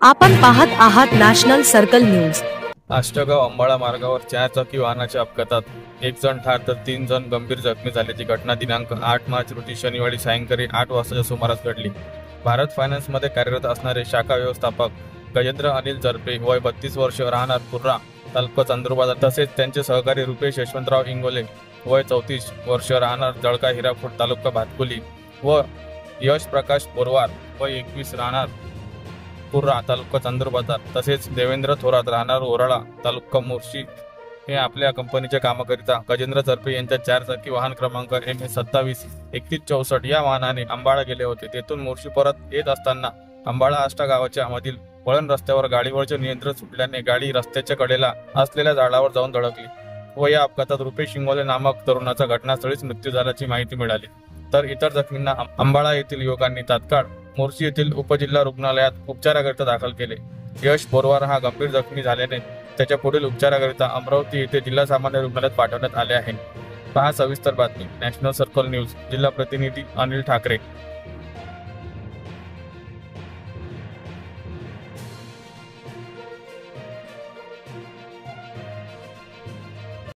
आपण पाहत आहात नॅशनल सर्कल न्यूज। आष्टगाव अंबाळा मार्गावर 4 चाकी वाहनाच्या अपघातात 1 जण ठार तर 3 जण गंभीर जखमी झाल्याची घटना दिनांक 8 मार्च रोजी शनिवारी सायंकाळी 8 वाजताच्या सुमारास घडली। भारत फायनान्समध्ये कार्यरत असणारे शाखा व्यवस्थापक गजेंद्र अनिल जरपे वय 32 वर्ष राहणार पुर्रा तालुका चांदूरबाजार तसेच त्यांचे सहकारी रुपेश यशवंतराव इंगोले वय 34 वर्ष राहणार जळका हिरापूर तालुका भातकुली व यश प्रकाश बोरवार वय 21 राहणार पुर्रा तालुका चांदूरबाजार तसेच देवेंद्र थोरात राहणार ओराळा तालुका मोर्शी हे आपल्या कंपनीच्या कामाकरिता गजेंद्र जरपे यांच्या 4 चाकी वाहन क्रमांक MS 27 3164 या वाहनाने अंबाळा गेले होते। तेथून मोर्शी परत येत असताना अंबाळा आष्टा गावाच्या मधील वळण रस्त्यावर गाडीवरचे नियंत्रण सुटल्याने गाडी रस्त्याच्या कडेला असलेल्या झाडावर जाऊन धडकली व या अपघातात रुपेश इंगोले नामक तरुणाचा घटनास्थळीच मृत्यू झाल्याची माहिती मिळाली। तर इतर जखमींना अंबाळा येथील युवकांनी तात्काळ मोर्शी येथील उपजिल्हा रुग्णालयात उपचाराकरिता दाखल केले। यश बोरवार हा गंभीर जखमी झाल्याने त्याच्या पुढील उपचाराकरिता अमरावती येथे जिल्हा सामान्य रुग्णालयात पाठवण्यात आले आहे। पहा सविस्तर बातमी। नॅशनल सर्कल न्यूज, जिल्हा प्रतिनिधी अनिल ठाकरे।